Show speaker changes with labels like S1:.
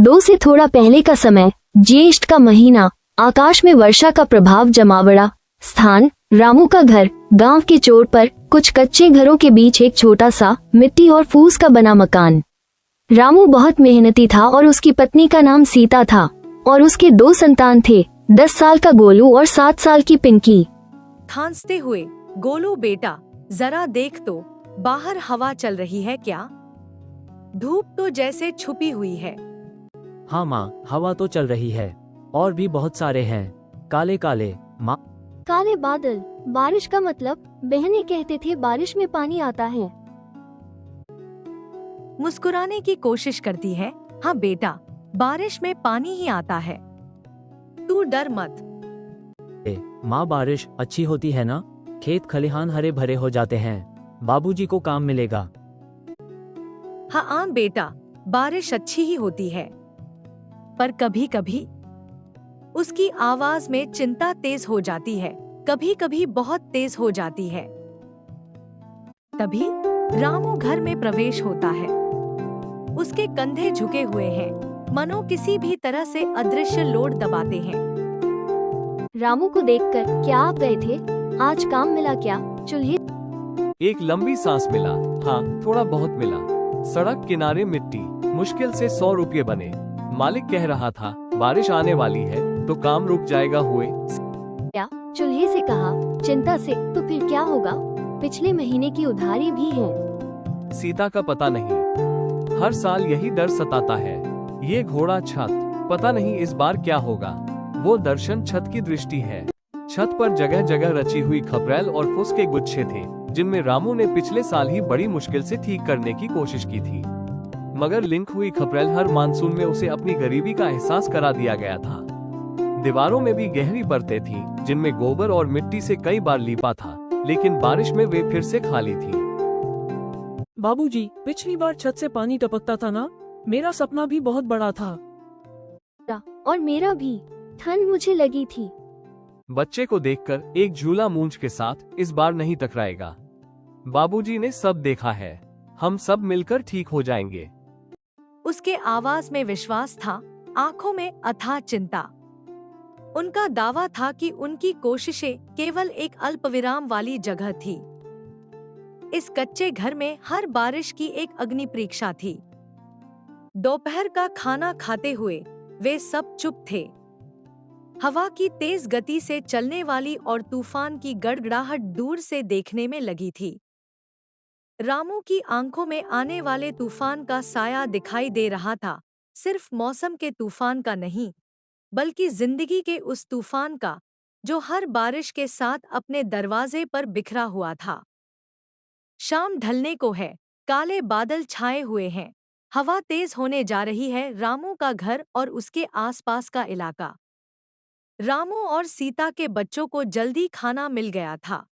S1: दो से थोड़ा पहले का समय, ज्येष्ठ का महीना, आकाश में वर्षा का प्रभाव जमा बड़ा। स्थान रामू का घर। गांव के चोर पर कुछ कच्चे घरों के बीच एक छोटा सा मिट्टी और फूस का बना मकान। रामू बहुत मेहनती था और उसकी पत्नी का नाम सीता था और उसके दो संतान थे, 10 साल का गोलू और 7 साल की पिंकी।
S2: खांसते हुए, गोलू बेटा जरा देख तो, बाहर हवा चल रही है क्या? धूप तो जैसे छुपी हुई है।
S3: हाँ माँ, हवा तो चल रही है और भी बहुत सारे हैं, काले काले। माँ,
S1: काले बादल, बारिश का मतलब? बहनें कहते थे बारिश में पानी आता है।
S2: मुस्कुराने की कोशिश करती है। हाँ बेटा, बारिश में पानी ही आता है, तू डर मत।
S3: माँ बारिश अच्छी होती है ना, खेत खलिहान हरे भरे हो जाते हैं, बाबूजी को काम मिलेगा।
S2: हाँ बेटा, बारिश अच्छी ही होती है, पर कभी कभी उसकी आवाज में चिंता तेज हो जाती है, कभी कभी बहुत तेज हो जाती है। तभी रामू घर में प्रवेश होता है। उसके कंधे झुके हुए हैं, मानो किसी भी तरह से अदृश्य लोड दबाते हैं।
S1: रामू को देखकर, क्या आप गए थे? आज काम मिला क्या? चूल्हे
S4: एक लंबी सांस मिला। हाँ, थोड़ा बहुत मिला। सड़क किनारे मिट्टी, मुश्किल से 100 रुपये बने। मालिक कह रहा था बारिश आने वाली है तो काम रुक जाएगा। हुए
S1: क्या? चूल्हे से कहा, चिंता से? तो फिर क्या होगा? पिछले महीने की उधारी भी है।
S4: सीता का पता नहीं, हर साल यही डर सताता है। ये घोड़ा छत, पता नहीं इस बार क्या होगा। वो दर्शन छत की दृष्टि है। छत पर जगह जगह रची हुई खपरेल और फुस के गुच्छे थे, जिनमें रामू ने पिछले साल ही बड़ी मुश्किल से ठीक करने की कोशिश की थी। मगर लिंक हुई खपरेल हर मानसून में उसे अपनी गरीबी का एहसास करा दिया गया था। दीवारों में भी गहरी परतें थीं, जिनमें गोबर और मिट्टी से कई बार लीपा था, लेकिन बारिश में वे फिर से खाली थी।
S5: बाबूजी, पिछली बार छत से पानी टपकता था ना? मेरा सपना भी बहुत बड़ा था।
S1: और मेरा भी। ठंड मुझे लगी थी।
S4: बच्चे को देखकर एक झूला मूंछ के साथ इस बार नहीं टकराएगा। बाबूजी ने सब देखा है, हम सब मिलकर ठीक हो जाएंगे।
S2: उसके आवाज में विश्वास था, आंखों में अथाह चिंता। उनका दावा था कि उनकी कोशिशें केवल एक अल्पविराम वाली जगह थी। इस कच्चे घर में हर बारिश की एक अग्नि परीक्षा थी। दोपहर का खाना खाते हुए वे सब चुप थे। हवा की तेज गति से चलने वाली और तूफान की गड़गड़ाहट दूर से देखने में लगी थी। रामू की आंखों में आने वाले तूफान का साया दिखाई दे रहा था, सिर्फ मौसम के तूफान का नहीं, बल्कि जिंदगी के उस तूफान का जो हर बारिश के साथ अपने दरवाजे पर बिखरा हुआ था। शाम ढलने को है, काले बादल छाए हुए हैं, हवा तेज होने जा रही है। रामू का घर और उसके आसपास का इलाका। रामू और सीता के बच्चों को जल्दी खाना मिल गया था।